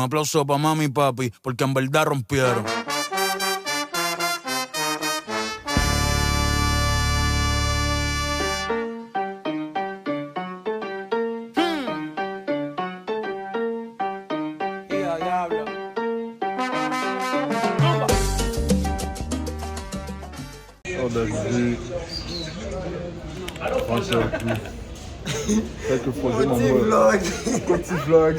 Un aplauso para mami y papi, porque en verdad rompieron. Quelques projets, mon vlog. Petit vlog.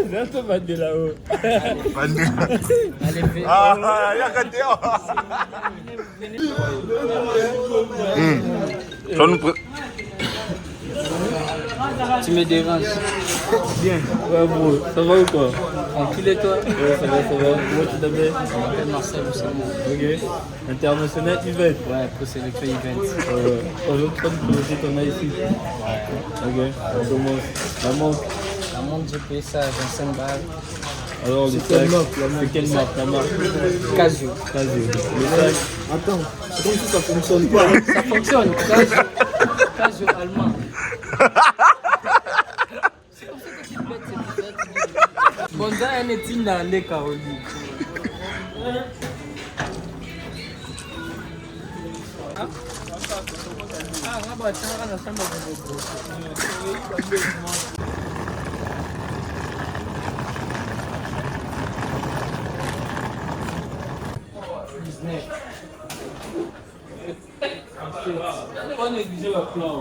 Bientôt va de là-haut. Ah, y'a qu'à dire. Tu me déranges. Bien. Ouais, bro. Ça va ou quoi? Tranquille et toi? Ouais, ça va, ça va. Comment tu t'appelles? Je m'appelle Marcel Oussama. Ok. International event? Ouais, Pro Selector event. On veut prendre aussi ton ici. Ouais. Ok. On commence. La montre, j'ai payé ça à 25 balles. Alors, c'est quelle marque? La marque Casio. Le sac? Attends, c'est comme si ça fonctionne pas. Ça fonctionne. Casio allemand. C'est comme ça que tu bêtes cette bête. Bon, ça, elle est dans les Caroline. Pas négliger le plan.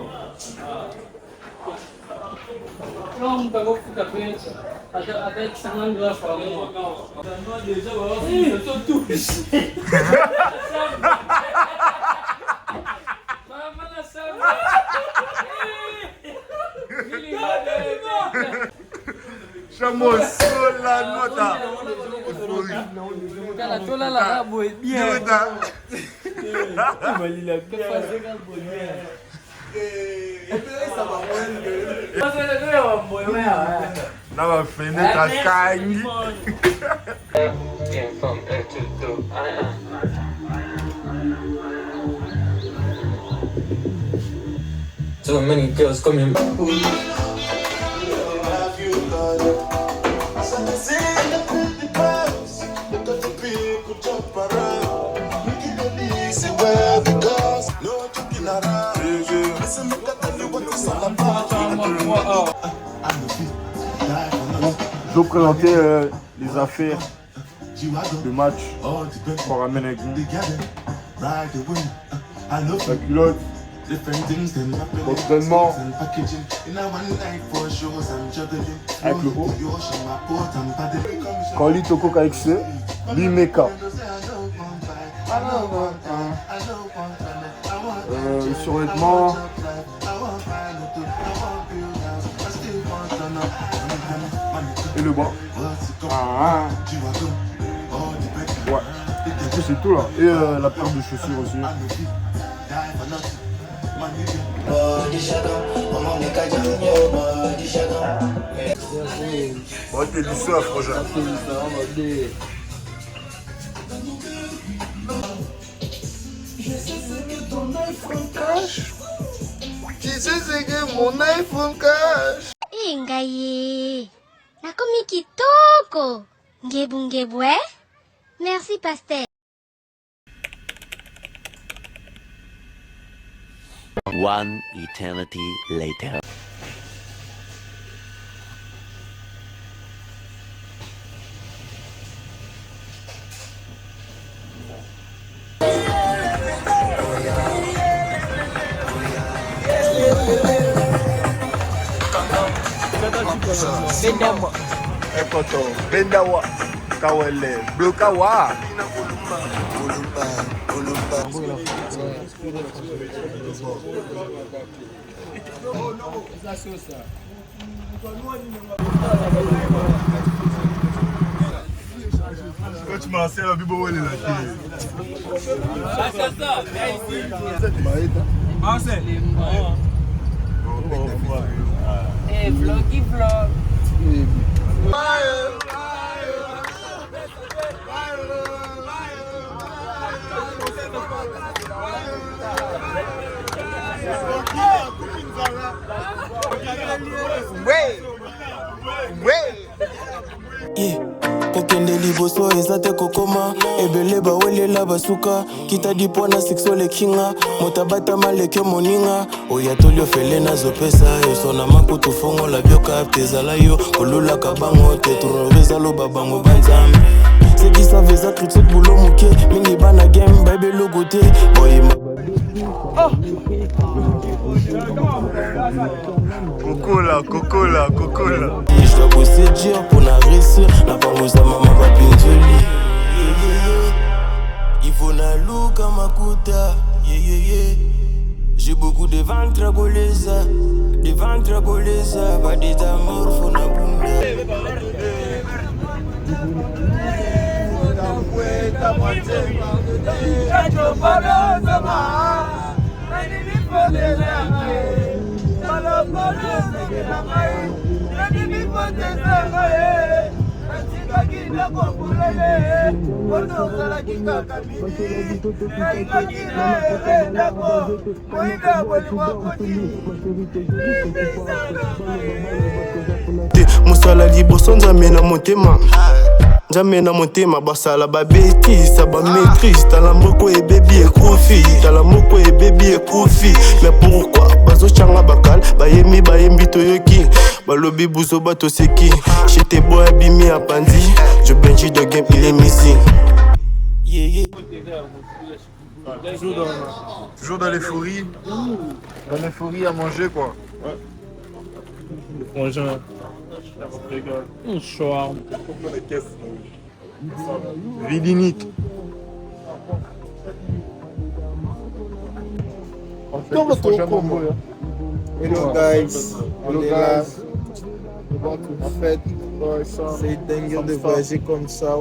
Plan, t'as beaucoup de tapés. Avec 50 grammes par mois. Déjà, ils sont tous. Chameau sur la nota. La boue bien. Là, on va finir ta cagne. So many girls coming. Je vais présenter les affaires de match qu'on ramène avec nous. La culotte, l'entraînement avec le haut. Quand lui toko avec ce, lui meka. Le survêtement. Et le bas. Ouais. Du coup c'est tout là. Et la paire de chaussures aussi. Ouais, t'es du soif, Roger. Je sais ce que ton iPhone cache. Je sais ce que mon iPhone cache. Ngai, nakomi kitoko. Ngebu, merci, pasteur. One eternity later. Ekoto, Bendawa, Kawele, Blokawa. Quand tu m'as lancé la bibo, elle est là. Vlog. kokende liboso eza te kokoma ebele bawelela basuka kita dipwana sexual ekinga moto abatama leke moninga oyo atoli ofele nazopesa yo sona makutu fongola bioka te ezala yo kolulaka bango te tourove ezaloba bango banzambe seki save eza kritique bulo moke mingi bana game baebelogo te boyima Cocola. Je dois bosser dur pour na réussir. Na pangoza mama bapinzoli. Il faut na luka makuta. J'ai beaucoup de ventre à goleza. Des ventres à goleza. Pas des amours, faut na bunda. Musala liboso nzambe na motema nzambe na motema basala babetisa bamétrise tala moko ebebi ekufi tala moko ebebi ekufi mais pourquoi bazochanga bakal bayembi toyoki balobi buzo bato seki j'étais boy abimi apandi je benji de game il est missing Toujours dans l'euphorie. Dans l'euphorie à manger quoi. Bonjour. Bonsoir. Vidinique. Hello guys, on est là. En fait, c'est dingue de voyager comme ça.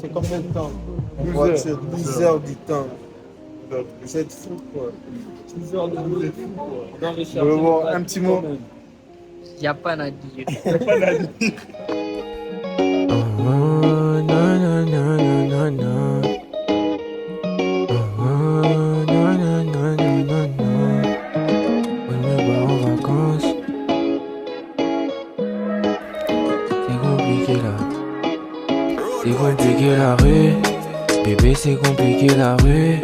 C'est combien de temps? En voiture, 10 heures du temps. C'est fou quoi. 10 heures de route. Dans les Je veux voir un petit mot. Y a pas à dire. C'est compliqué la rue, bébé c'est compliqué la rue.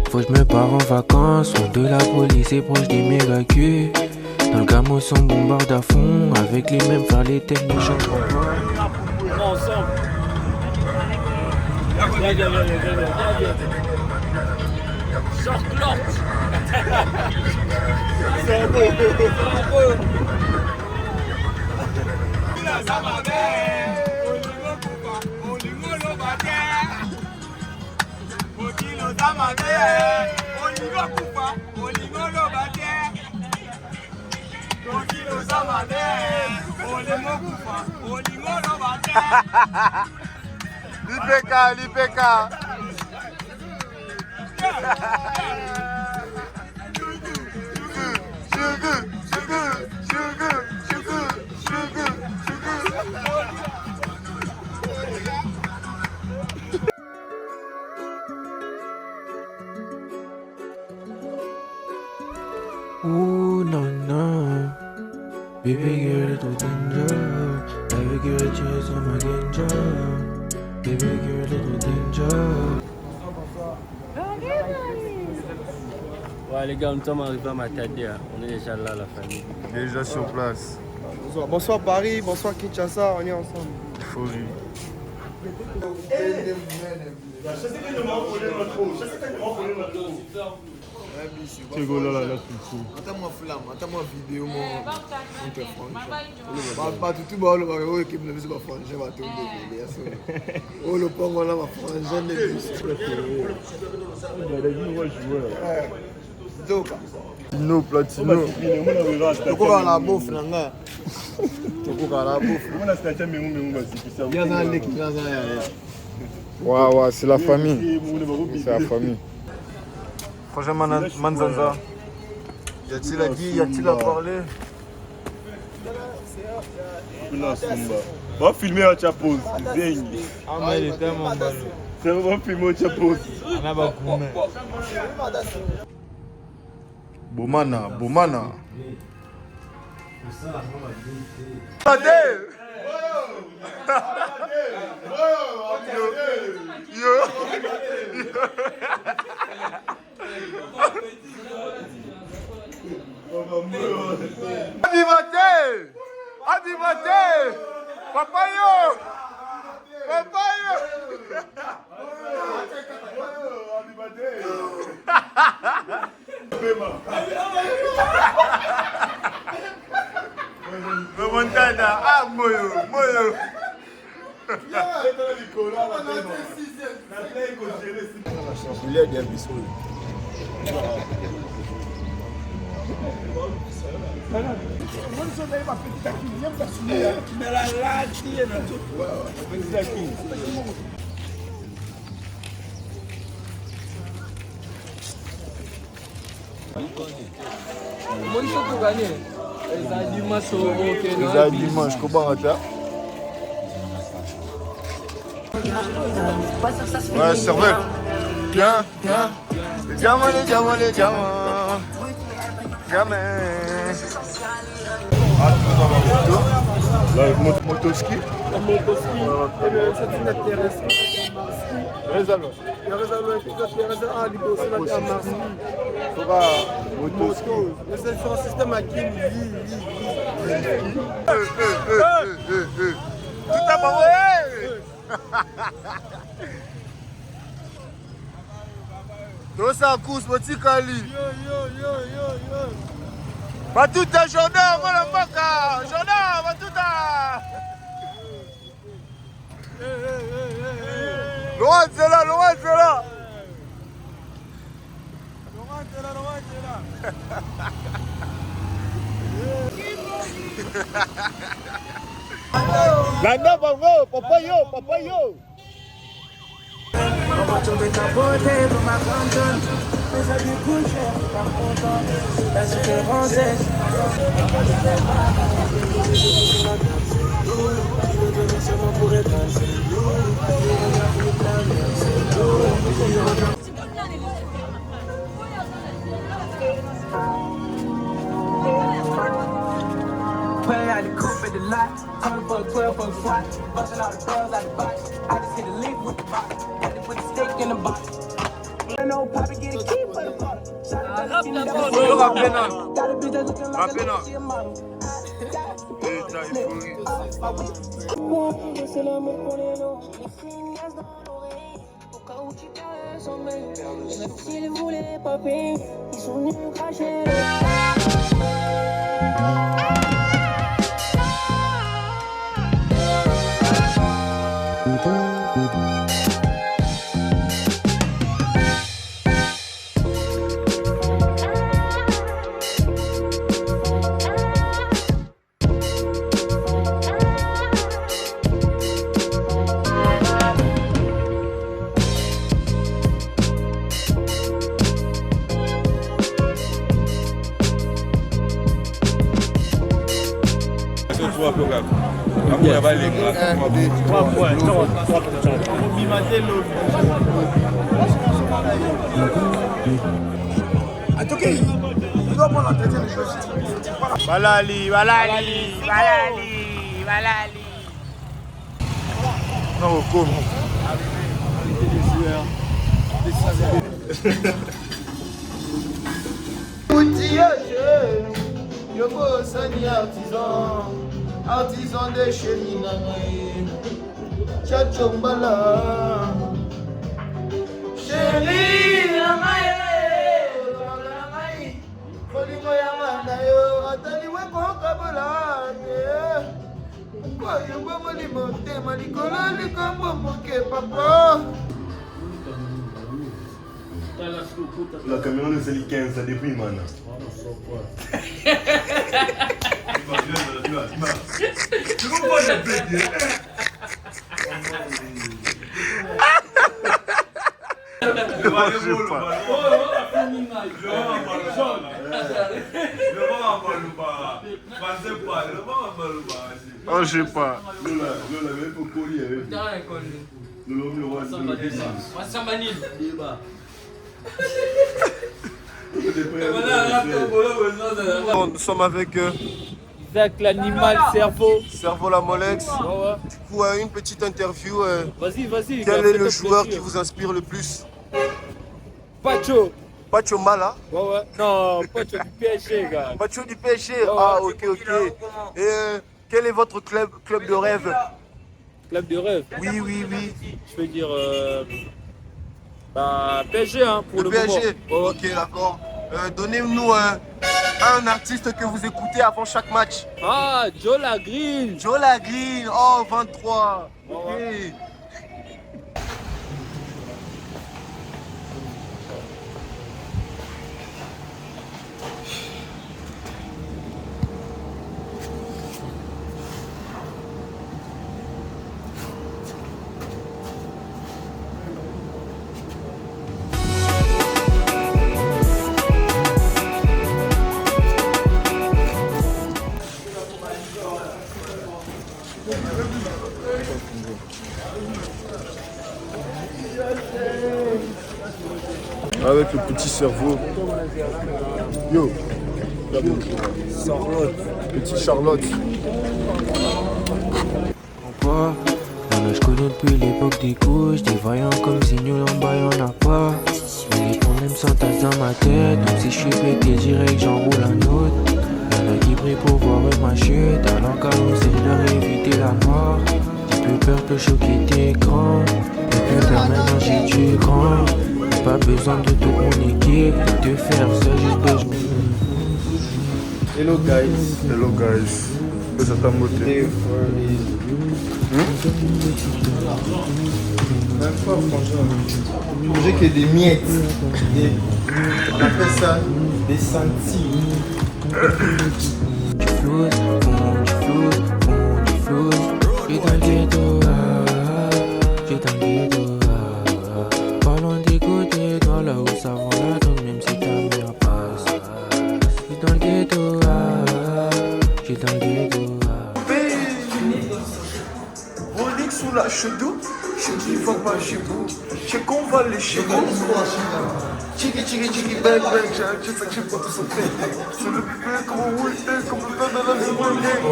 Faut que je me pars en vacances, loin de la police et proche des méga culs. Dans le camo on bombarde à fond, avec les mêmes faire les thèmes de chaque fois. Ensemble. Viens. Short. C'est un peu. L'IPK. Ooh, no. Baby girl, tout danger. Baby girl, tu es sur ma ganja. Baby girl, tout danger. Ouais les gars, nous sommes arrivés à Matadi. On est déjà là, la famille. Déjà sur place. Bonsoir Paris, bonsoir Kinshasa, on est ensemble. Euphorie. Attends-moi vidéo, mon pas tout le monde qui me dit frangin va tomber. Oh le pongo là ma frangin de Platino. Toko la bouffe nanga. Toko la bouffe. Ouais, c'est la famille. C'est la famille. Franchement, Manzanza, y a-t-il à dire, y a-t-il à parler? Va filmer un chapose. Ah, mais il est tellement ballot. C'est vraiment filmer un chapose. On a pas combien. Bomana, Bomana. Animateur! Papayo! Remontada, ah moyo. Dimanche, comment on a? Ouais, serveur. Viens. Les diamants. Jamais. Ah, tu dans la moto. La motoski. C'est une intéressante. Rézalo. C'est un système à qui tout à fait. Dosa course, petit Kali. Batuta, Jordan, voilà Maka. Jordan, Batuta. Laurent, c'est là. Landa, papayo. Pulling out the coupe at the lot, coming for a 12 for a swat, busting all the bells out the box. I just hit a lick with the box, had to put the stick in the box. I know Poppy get a key for the bottle. Shot it down the got a bitch that's looking like a she a model. Balali. Non, comment? Outillage, yo bossani artisan de chez Ninamae, Chachombala, chérie Namae, Folimo Yamana yo, Atali Wekokabola, pourquoi yo bomo limote, malikolo likombo moke papa. La caméra c'est les 15, ça déprime maintenant. Tu comprends la blague? Oh, je sais pas. Bon, nous sommes avec Isaac l'animal cerveau. Cerveau la Molex. Ouais. Du coup, une petite interview. Vas-y. Quel est le joueur qui vous inspire le plus? Pacho. Pacho Mala. Ouais. Non, Pacho du PSG, gars. Pacho du PSG. Ah, ok. Et quel est votre club de rêve? Club de rêve. Oui. Je veux dire. PSG, hein, pour le PSG. moment. Ok, d'accord. Donnez-nous un artiste que vous écoutez avant chaque match. Ah, Jola Green. Jola Green. Oh, 23. Ok. Avec le petit cerveau. Yo. Charlotte. Petit Charlotte. Pas. Voilà, je connais depuis l'époque des couches, des vaillants comme Signol en bas, y'en a pas. Mais les problèmes s'entassent dans ma tête, donc si je suis pété direct, j'enroule un autre. Y'en a qui prient pour voir ma chute, alors qu'à l'on leur éviter la mort. J'ai plus peur que choquer tes grands, j'ai plus peur maintenant j'ai du grand. J'ai pas besoin de toute mon équipe, de te faire ça juste que je Hello guys. Ça t'a moté. Même pas franchement. J'ai que des miettes. On appelle ça des centimes. Du flouse, j'suis dans le ghetto, j'suis dans le ghetto, pas loin des côtés, dans là où ça va la donne, même si ta mère passe. J'suis dans le ghetto, j'suis dans le ghetto. Rolling sous la chedou, je dis va pas chez vous, je qu'on va les chez vous. Chiki, bang, j'ai fait que j'ai pas tout sauté. C'est le bébé comme un week-end, comme le temps de la seconde gang.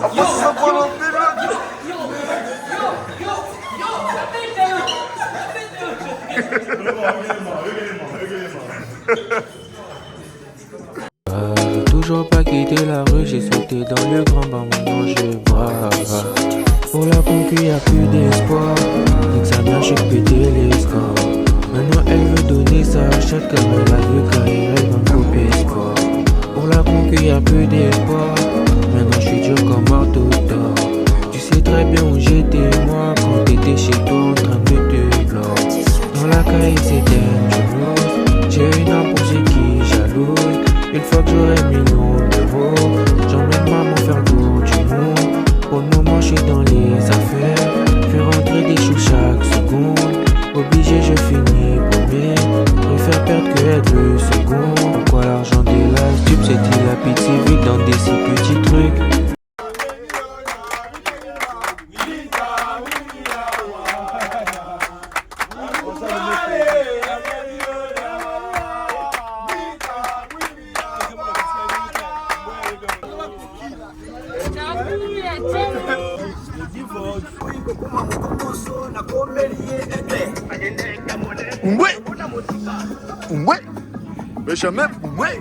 Après ça, pour l'enfer. J'ai toujours pas quitté la rue, j'ai sauté dans le grand bain, maintenant je brave. Pour la concu y'a plus d'espoir, nique sa mère j'ai pété les scores. Maintenant elle veut donner sa chatte comme elle a vu carrière, elle va me couper sport. Pour la concu y'a plus d'espoir, maintenant je suis dur comme marteau d'or. Tu sais très bien où j'étais moi quand t'étais chez toi en train de te plore. Dans la caille c'est dangerous, j'ai une âme pour ceux qui jalousent. Une fois que j'aurai millions d'euros, j'emmène maman faire le tour du monde. Pour le moment je suis dans les affaires, fais rentrer des choux chaque seconde. Obligé je finis premier, préfère perdre que être le second. Pourquoi l'argent de la stup c'est-il la pitié vite dans des si petits trucs. Benjamin Poué.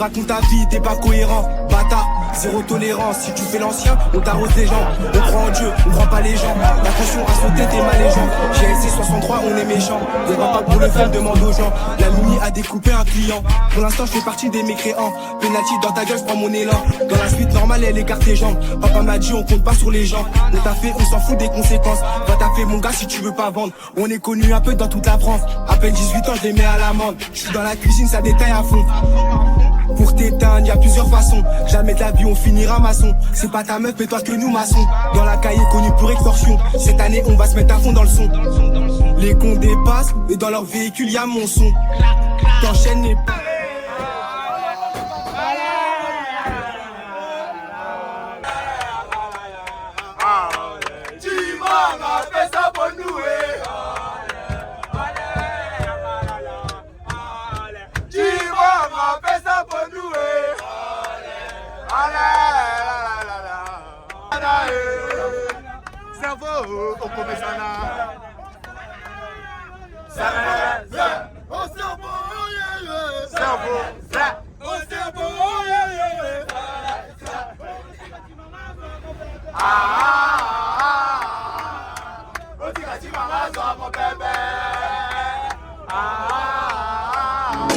racontes ta vie, t'es pas cohérent. Bâtard, zéro tolérance. Si tu fais l'ancien, on t'arrose les gens. On croit en Dieu, on croit pas les gens. La pression à sauter, t'es mal les gens. GLC 63, on est méchant. On va pas pour le faire, demande aux gens. La mini a découpé un client. Pour l'instant, je fais partie des mécréants. Penalty dans ta gueule, je prends mon élan. Dans la suite normale, elle écarte tes jambes. Papa m'a dit, on compte pas sur les gens. On t'a fait, on s'en fout des conséquences. Va taffer mon gars si tu veux pas vendre. On est connu un peu dans toute la France. À peine 18 ans, je les mets à l'amende. Je suis dans la cuisine, ça détaille à fond. Pour t'éteindre, y'a plusieurs façons. Jamais de la vie on finira maçon. C'est pas ta meuf mais toi que nous maçons. Dans la cahier connu pour extorsion. Cette année on va se mettre à fond dans le son. Les cons dépassent et dans leur véhicule y'a mon son. T'enchaînes les pas.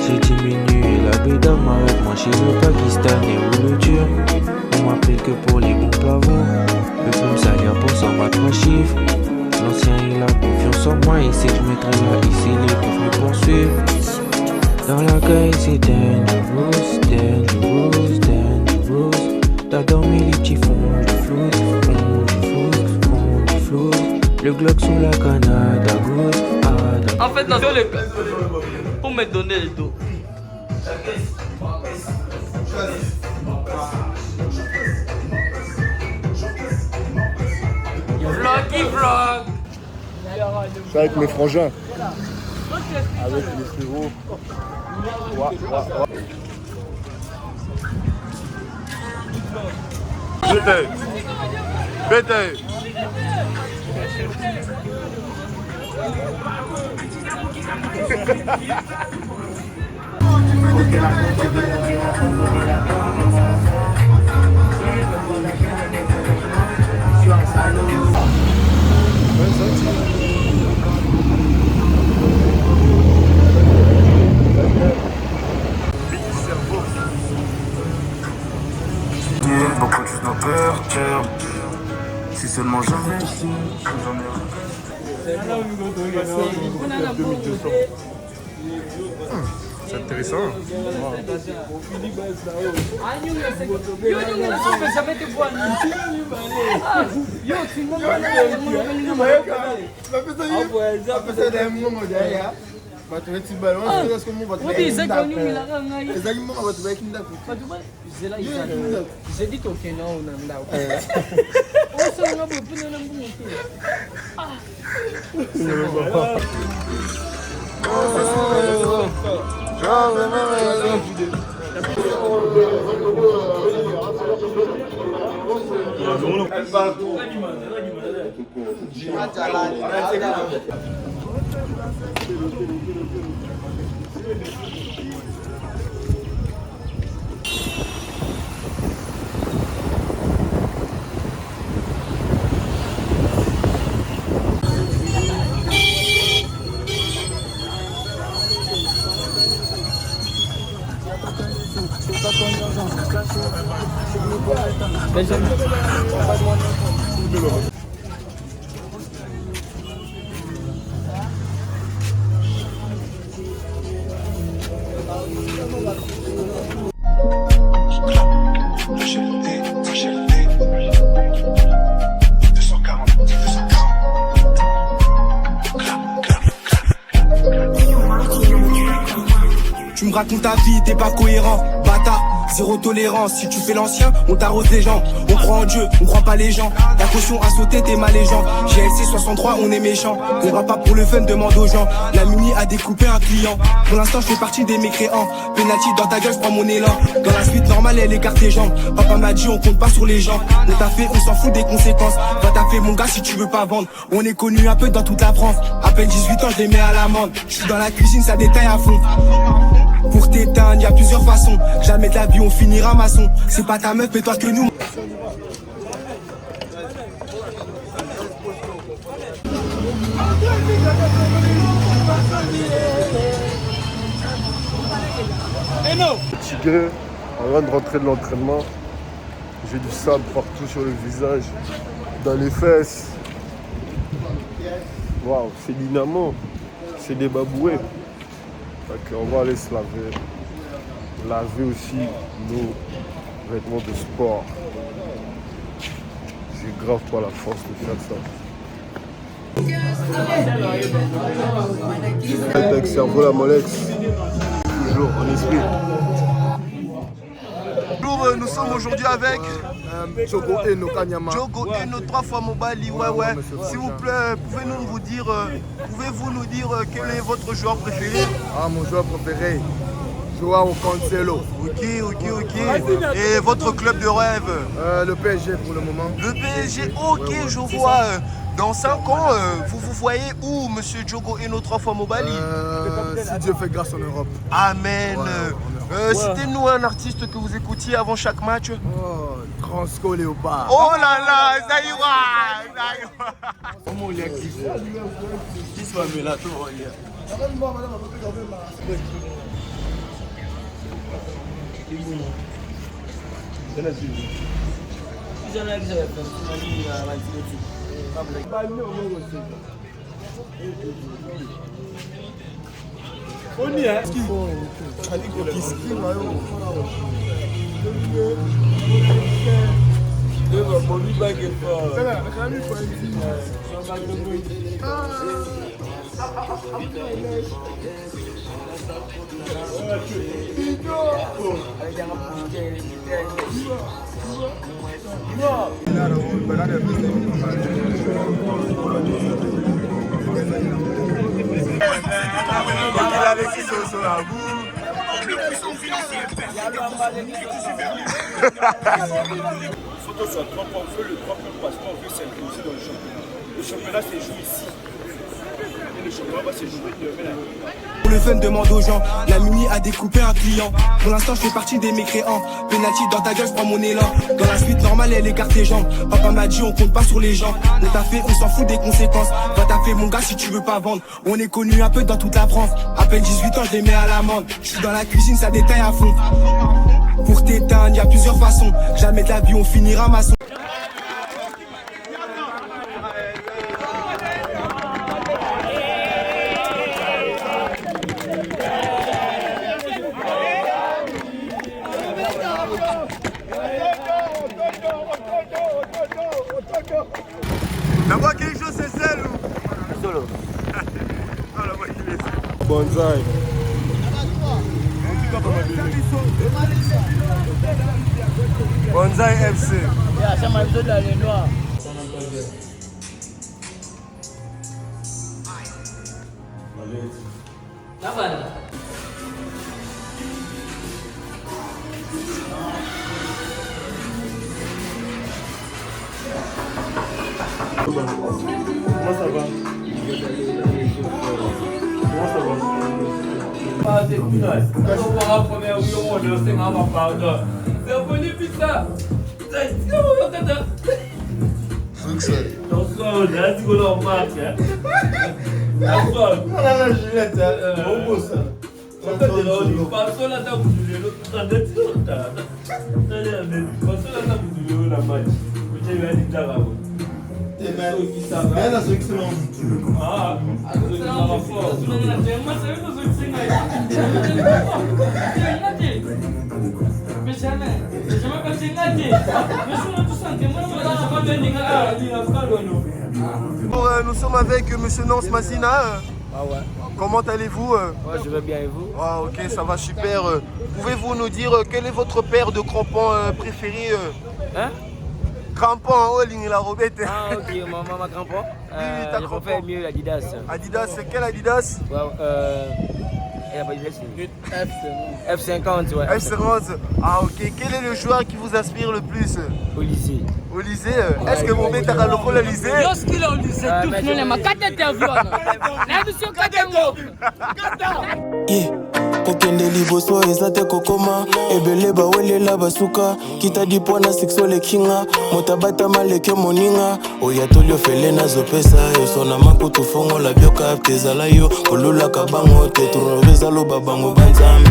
J'ai diminué la bédame avec moi chez le Pakistanais ou le Turc. On m'appelle que pour les bons pavons. Le peut me salir pour 123 chiffres. L'ancien il a confiance en moi, il sait que je mettrai là ici les peuvent me poursuivre. Dans la caille c'est dangerous, dangerous, dangerous. T'as dormi les petits fonds du flou, fond du flou. Le Glock sous la canade à gauche. En fait, dans le pour me donner le dos. Vloggy vlog. C'est avec mes frangins. Avec les frérots. Bête. Beaucoup de choses dans peur, si seulement j'avais ici, j'en ai. C'est intéressant. Tu me racontes ta vie, t'es pas cohérent, bâtard. Zéro tolérance, si tu fais l'ancien, on t'arrose les gens. On croit en Dieu, on croit pas les gens. Ta caution à sauter, t'es mal les gens. GLC 63, on est méchant. On va pas pour le fun, demande aux gens. La mini a découpé un client. Pour l'instant, je fais partie des mécréants. Penalty dans ta gueule, je prends mon élan. Dans la suite normale, elle écarte tes jambes. Papa m'a dit, on compte pas sur les gens. On t'a fait, on s'en fout des conséquences. Va taffer mon gars si tu veux pas vendre. On est connu un peu dans toute la France. À peine 18 ans, je les mets à l'amende. Je suis dans la cuisine, ça détaille à fond. Pour t'éteindre, y'a plusieurs façons. Jamais de la vie on finira maçon. C'est pas ta meuf mais toi que nous. Fatigué, avant de rentrer de l'entraînement, j'ai du sable partout sur le visage, dans les fesses. Waouh, c'est dynamo, c'est des baboués. Donc on va aller se laver. Laver aussi nos vêtements de sport. J'ai grave pas la force de faire ça. Avec cerveau la molex. Toujours en esprit. Bonjour, nous sommes aujourd'hui avec Djogo Eno Kanyama. Djogo Eno 3 fois Mobali, ouais. S'il vous plaît, pouvez-vous nous dire quel est votre joueur préféré? Ah, mon joueur préféré, Joao Cancelo. Ok. Et votre club de rêve? Le PSG pour le moment. Le PSG, ok, je vois. Dans 5 ans, vous voyez où, monsieur Djogo Eno 3 fois Mobali? Si Dieu fait grâce en Europe. Amen. Citez-nous un artiste que vous écoutiez avant chaque match. Oh, Transco Léopard. Oh là là, Zaïra. Comment il y a qui soit mais là, tout va bien. On y est. Photo sur 3 points, on veut le 3 points parce qu'on veut s'incliner dans le championnat. Le championnat s'est joué ici. Et le championnat va se jouer demain. Pour le fun, demande aux gens. La Mini a découpé un client. Pour l'instant, je fais partie des mécréants. Penalty dans ta gueule, je prends mon élan. Dans la suite normale, elle écarte tes jambes. Papa m'a dit, on compte pas sur les gens. On t'a fait, on s'en fout des conséquences. Va taffer mon gars si tu veux pas vendre. On est connu un peu dans toute la France. À peine 18 ans, je les mets à l'amende. Je suis dans la cuisine, ça détaille à fond. Pour t'éteindre, y'a plusieurs façons. Jamais de la vie on finira maçon. La voix qui joue c'est celle ou solo? Non, la voix qui est Bonsaï. Bonsaï FC. Ça m'a besoin d'aller noir. Ça va là. Comment ça va? Comment ça va? Ah, c'est plus nice. Quand on voit la première vie, on le sait, on va pardon. C'est un peu difficile ça. C'est Succès. on marque. On a la Juliette, on bosse. On a la table de l'autre. Nous sommes avec monsieur Nance Mazina. Ah ouais. Comment allez-vous? Ouais, je vais bien et vous? Ah ok, ça va super. Pouvez-vous nous dire quel est votre paire de crampons préféré? Hein? Crampons, oh, la robette. Ah ok, ma crampon. ta je crampon. préfère mieux Adidas. Adidas, c'est quel Adidas? Elle a pas Adidas, F50, ouais. F50. Ah ok, quel est le joueur qui vous inspire le plus? Au lycée. Au lycée? Est-ce que vous mettez à l'eau au lycée? Lorsqu'il est au lycée, tout le monde m'a 4 interviews. La mission 4 Yeah. kokende liboso eza te kokoma ebele bawelela basuka kita dipona sexo lekinga motabata maleke moninga oya tolio fele nazopesa yo sona makutu fongo la bioka tezala yo olulaka bango te tournoveza loba bango banzambe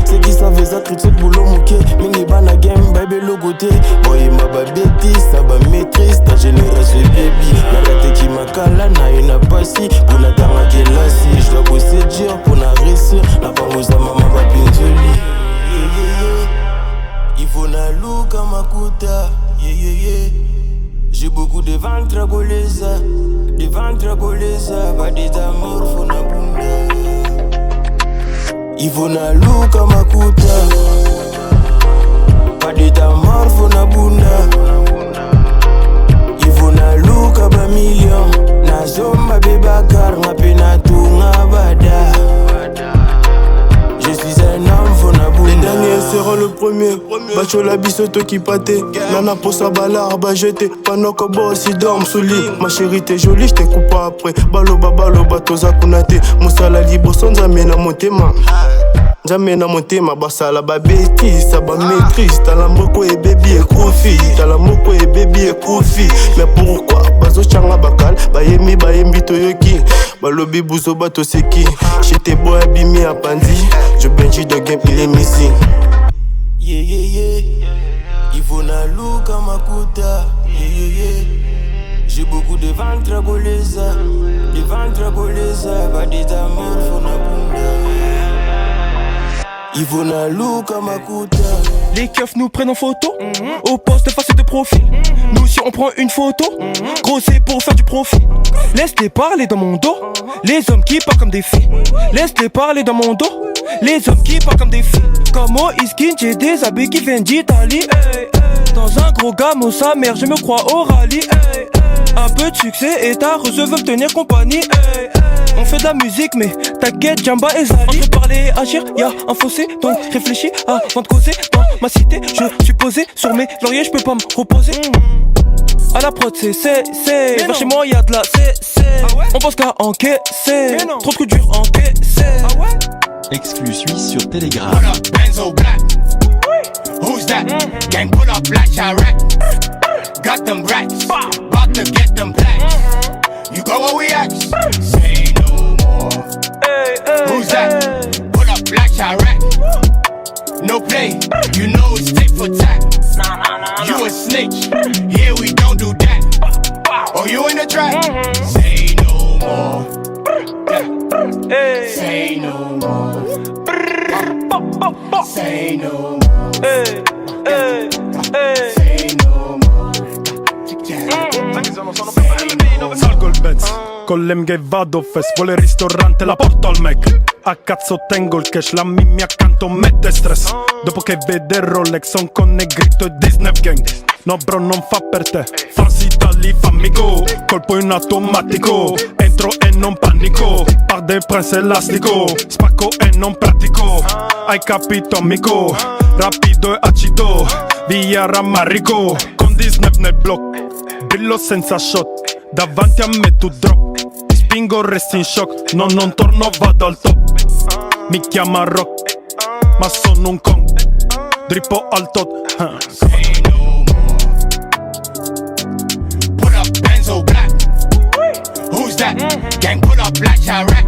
c'est qui savait ça tout cette boulot mouké mini bana game baby logo te oyima babeti ça ba maîtrise ta génération baby narate qui makala na ina pasi pour tanga kelasi je dois bosser dur pour na réussir na pangoza mama bapinzoli il faut na luka makuta j'ai beaucoup de ventre à goleza pas des amours faut na bunda il faut na luka makuta pas des amours faut na bunda il faut na luka ba million na zomba bebakar ngapena tunga bada je suis un homme faut na bunda. Les derniers seront le premier bachola bisoto qui pâté nana pour sa balar ba jeté pendant que boss il dorme sous lit ma chérie t'es jolie je te coupe pas après baloba toza kunate musala liboso nzambe na motema Jamais na motema basala ba bêtise ça ba maîtrise tala moko et baby et kofi tala moko et baby et kofi mais pourquoi bazo changa bakal bayemi toyoki balobi buzo bato seki j'étais boy abimi à pandi je benji de game il est missing il faut na luka makuta j'ai beaucoup de ventre à goleza pas des amours faut na bunda. Ivona Luka Makuta. Les keufs nous prennent en photo au poste face et de profil. Nous si on prend une photo gros c'est pour faire du profit. Laisse-les parler dans mon dos. Les hommes qui parlent comme des filles. Laisse-les parler dans mon dos. Les hommes qui parlent comme des filles. Comme Iskin, j'ai des habits qui viennent d'Italie. Dans un gros gamo sa mère je me crois au rallye. Un peu de succès et ta reçu veut tenir compagnie. On fait de la musique mais t'inquiète Jamba et Zali. Entre parler et agir y'a un fossé. Donc réfléchis avant de causer. Dans ma cité je suis posé sur mes lauriers je peux pas me reposer. À la prod c'est vers chez moi y'a de la c'est on pense qu'à encaisser. Trop de coups durs encaissés. Exclu suisse sur Telegram. Pull up Benzo Black. Who's that? Gang pull up Black Chirac. Got them racks. About to get them plaques. You go where we at? Say no more. Who's that? Pull up Black Chirac. No play. You know it's tit for tat. You a snitch. Here we don't do that. Oh, you in the trap? Say no more. Say no more. Say no more. Say no more. Salgo il Benz, con l'MG vado fest, vuole il ristorante, la porto al Mac. A cazzo tengo il cash, la mimmi accanto mette stress. Dopo che vede Rolex, son con Negrito e Disney Gang. No bro non fa per te, farsi tagli fammi go. Colpo in automatico, entro e non panico. Par de prince elastico, spacco e non pratico. Hai capito amico, rapido e acido. Via rammarico, con Disney nel block. Brillo senza shot, davanti a me tu drop. Ti spingo resti in shock, no non torno vado al top. Mi chiama Rock, ma sono un Kong. Drippo al tot. Say no more. Put up Benzo Black. Who's that? Gang put up Black Chirac.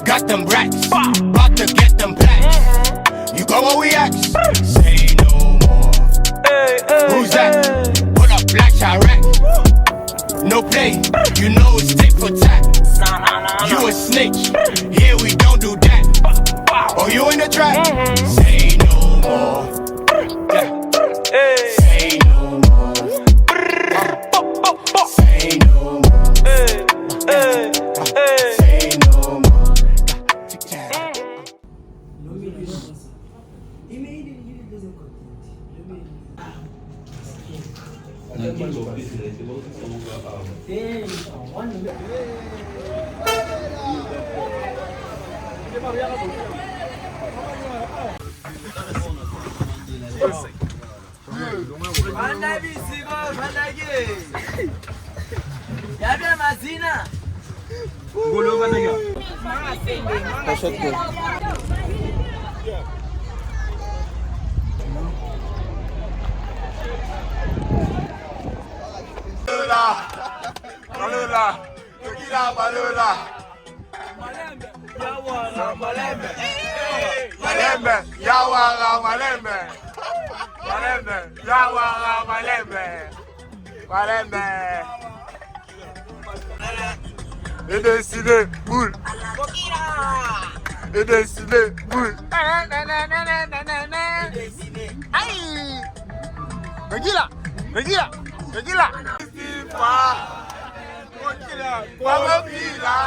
Got them racks. About to get them plaques. You go where we at? Say no more. Who's that? Put up Black Chirac. No play. You know it's tit for tat. You a snitch. Here we don't do that. Oh, you in the trap? Say no more. Say no more. Say no more. Say no more. Achète quoi? Balola. Tequila, Balola. Malembe. Malembe. Yawara, Malembe. Malembe. Yawara, Malembe. Malembe. Et décidé, boule. Et décidé, boule. Aïe. Regila. Regila. Regila. Coquila. Coquila.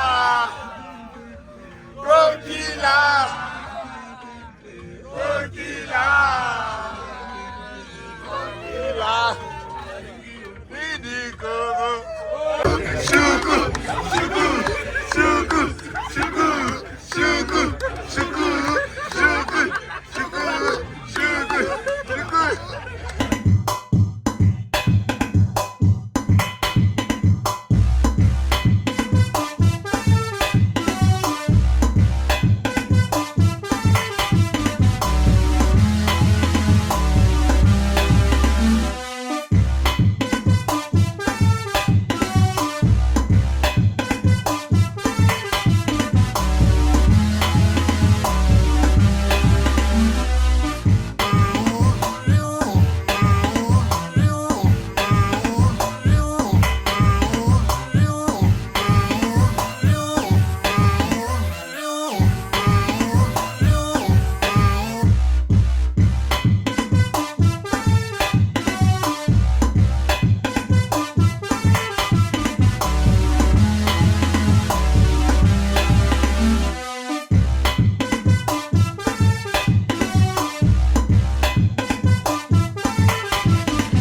Coquila. Coquila. Coquila. Ridicule. Choukou. Choukou. Choukou. Choukou. Choukou. Choukou. Choukou. Choukou. Choukou.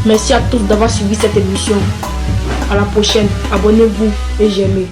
Merci à tous d'avoir suivi cette émission. À la prochaine, abonnez-vous et j'aime.